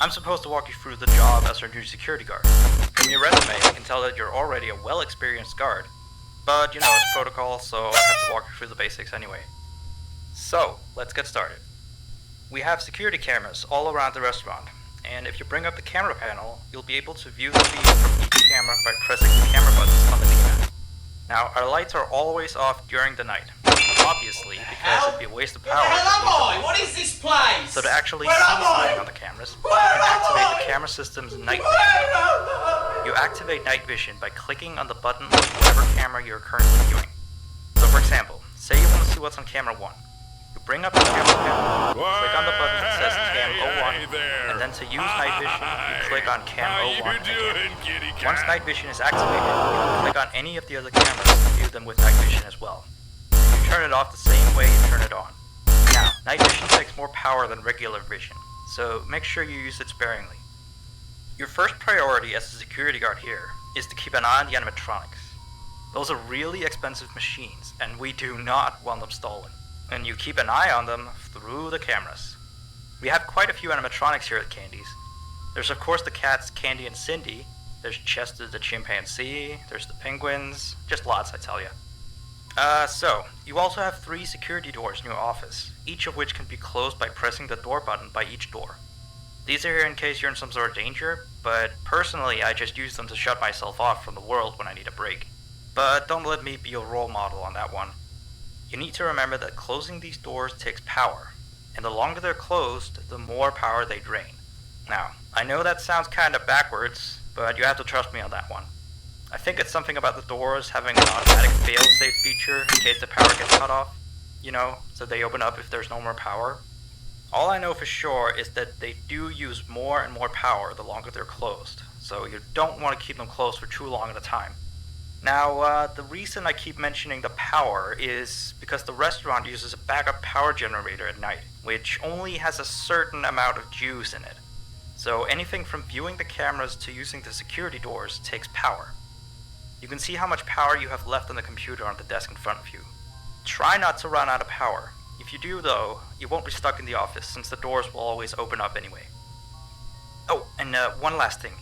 I'm supposed to walk you through the job as our new security guard. From your resume, I can tell that you're already a well-experienced guard. But you know, it's protocol, so I have to walk you through the basics anyway. So, let's get started. We have security cameras all around the restaurant, and if you bring up the camera panel, you'll be able to view the feed from each camera by pressing the camera buttons on the D-pad. Now, our lights are always off during the night, obviously, because it'd be a waste of power. Where am I? What is this place? So to actually see something on the cameras, you can activate the camera system's night vision. You activate night vision by clicking on the button of whatever camera you're currently viewing. So for example, say you want to see what's on camera 1. You bring up the camera panel, click on the button that says Cam 01, and then to use night vision, you click on Cam 01 again. Once night vision is activated, you can click on any of the other cameras to view them with night vision as well. You turn it off the same way you turn it on. Now, night vision takes more power than regular vision, so make sure you use it sparingly. Your first priority as a security guard here is to keep an eye on the animatronics. Those are really expensive machines, and we do not want them stolen. And you keep an eye on them through the cameras. We have quite a few animatronics here at Candy's. There's of course the cats Candy and Cindy, there's Chester the chimpanzee, there's the penguins, just lots I tell ya. So, you also have 3 security doors in your office, each of which can be closed by pressing the door button by each door. These are here in case you're in some sort of danger, but personally I just use them to shut myself off from the world when I need a break. But don't let me be your role model on that one. You need to remember that closing these doors takes power, and the longer they're closed, the more power they drain. Now, I know that sounds kinda backwards, but you have to trust me on that one. I think it's something about the doors having an automatic fail-safe feature in case the power gets cut off. You know, so they open up if there's no more power. All I know for sure is that they do use more and more power the longer they're closed, so you don't want to keep them closed for too long at a time. Now, the reason I keep mentioning the power is because the restaurant uses a backup power generator at night, which only has a certain amount of juice in it. So anything from viewing the cameras to using the security doors takes power. You can see how much power you have left on the computer on the desk in front of you. Try not to run out of power. If you do though, you won't be stuck in the office since the doors will always open up anyway. Oh, and one last thing.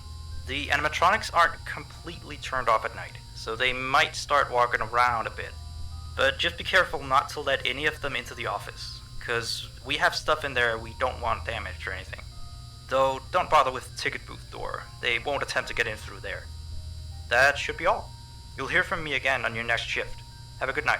The animatronics aren't completely turned off at night, so they might start walking around a bit. But just be careful not to let any of them into the office, cause we have stuff in there we don't want damaged or anything. Though, don't bother with the ticket booth door, they won't attempt to get in through there. That should be all. You'll hear from me again on your next shift. Have a good night.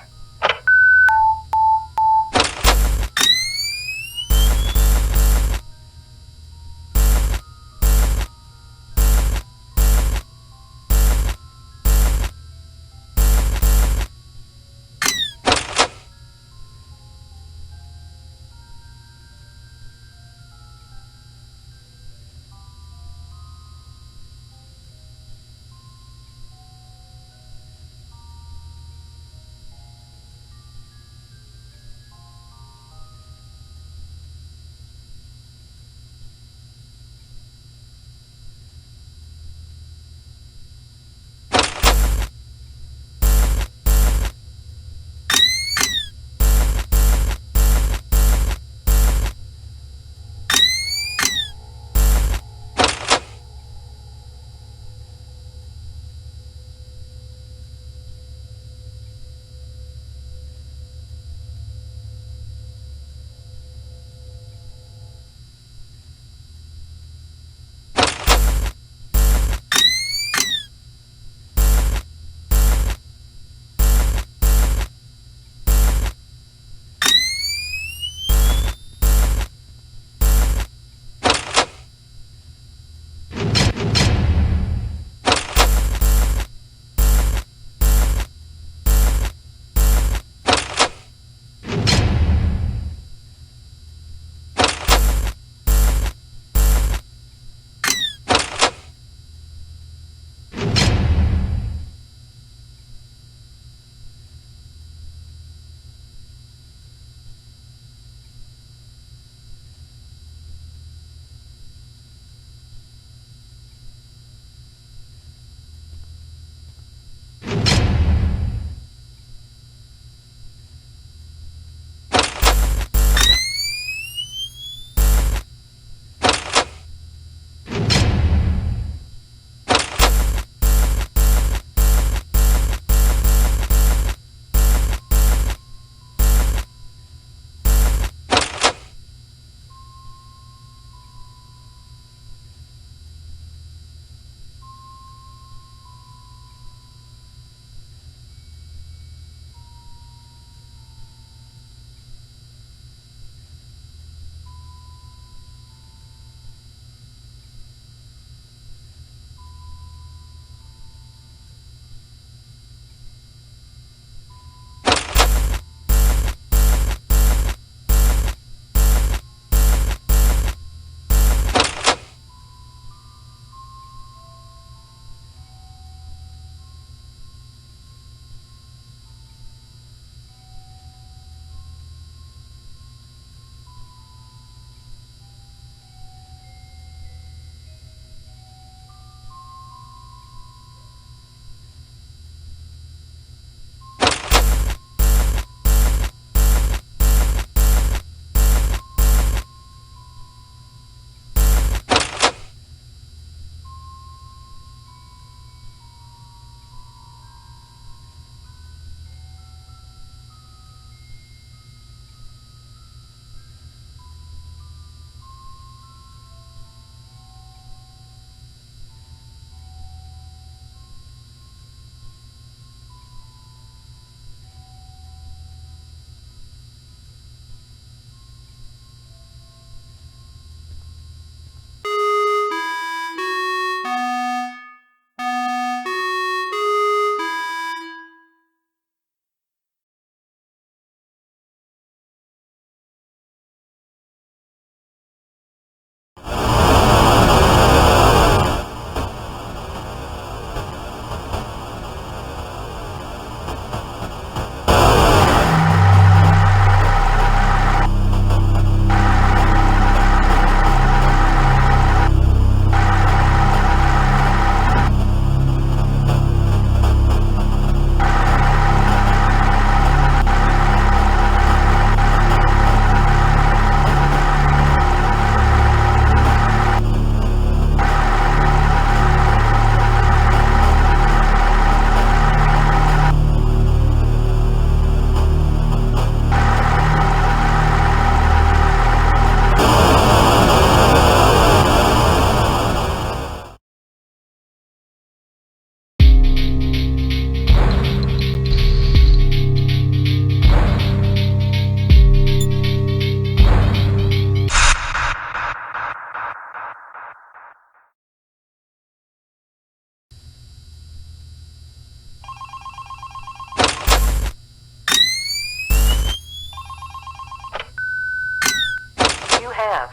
have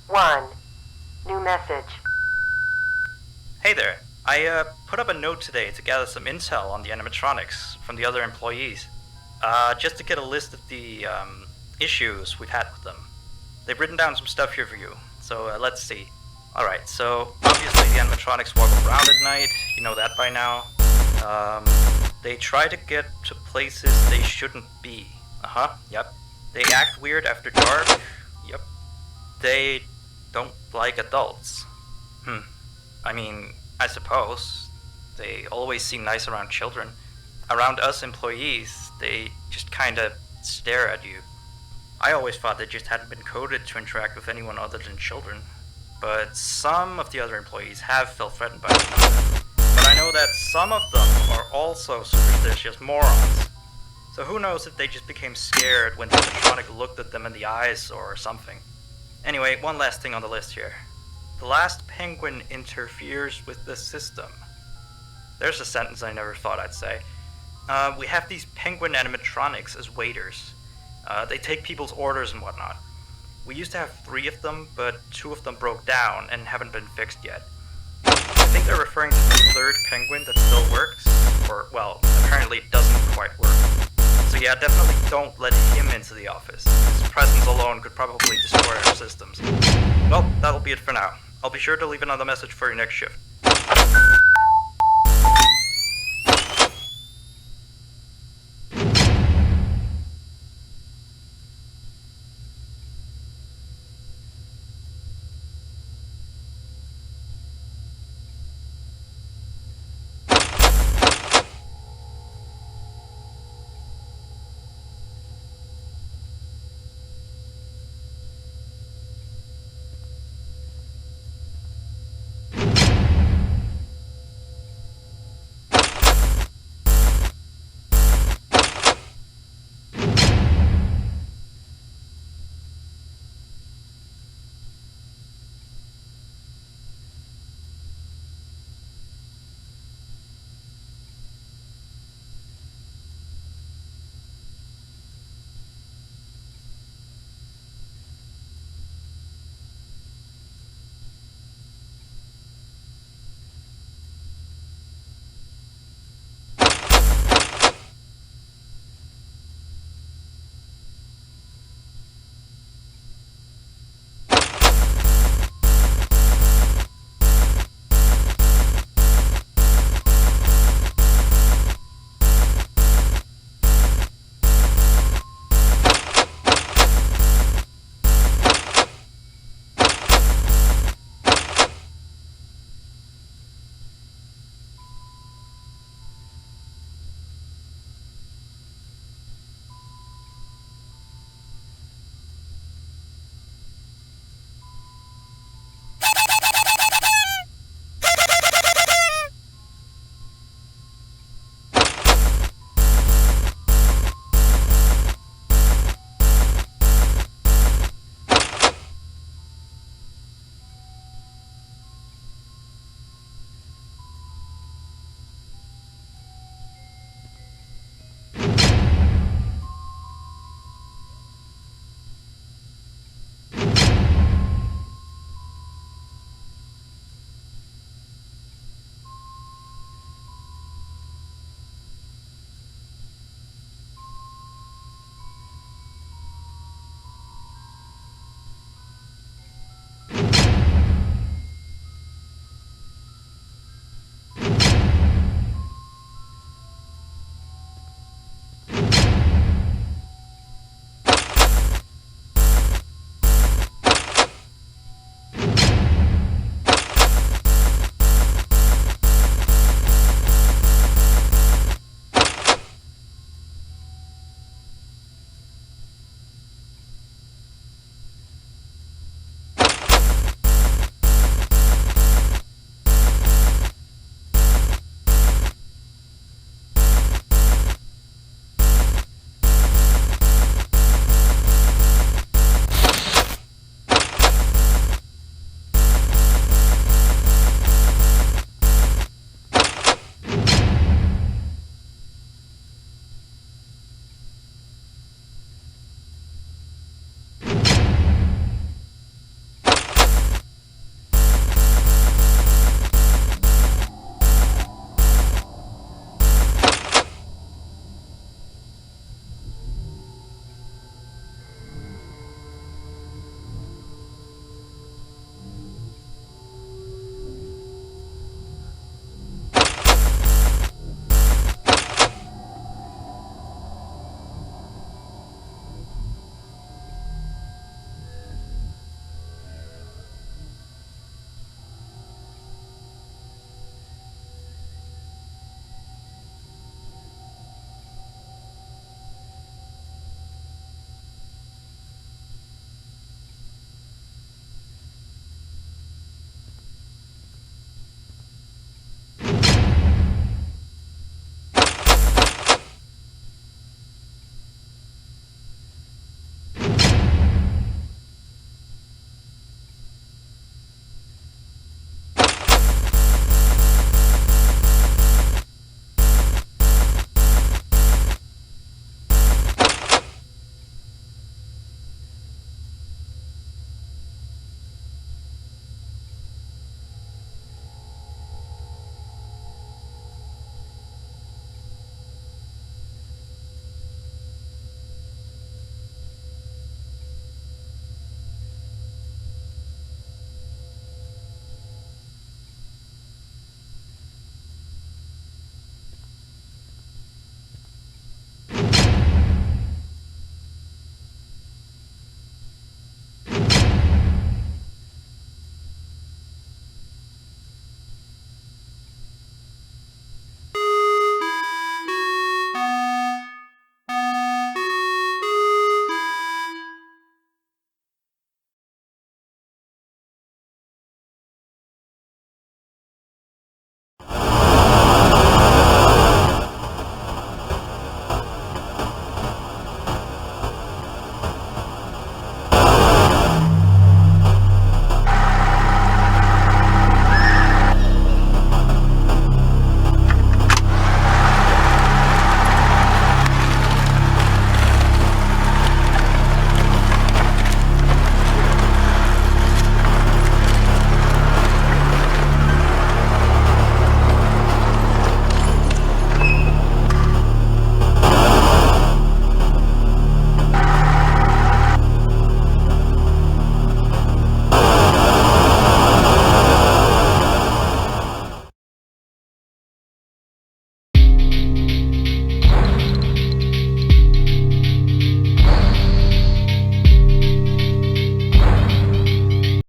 1 new message. Hey there. I put up a note today to gather some intel on the animatronics from the other employees. Just to get a list of the issues we've had with them. They've written down some stuff here for you, so let's see. Alright, so obviously the animatronics walk around at night, you know that by now. They try to get to places they shouldn't be. Yep. They act weird after dark. Yep. They don't like adults. I mean, I suppose. They always seem nice around children. Around us employees, they just kinda stare at you. I always thought they just hadn't been coded to interact with anyone other than children. But some of the other employees have felt threatened by them. But I know that some of them are also superstitious morons. So who knows if they just became scared when the animatronic looked at them in the eyes or something. Anyway, one last thing on the list here. The last penguin interferes with the system. There's a sentence I never thought I'd say. We have these penguin animatronics as waiters. They take people's orders and whatnot. We used to have 3 of them, but 2 of them broke down and haven't been fixed yet. I think they're referring to the 3rd penguin that still works, or, well, apparently it doesn't quite work. So yeah, definitely don't let him into the office. His presence alone could probably destroy our systems. Well, that'll be it for now. I'll be sure to leave another message for your next shift.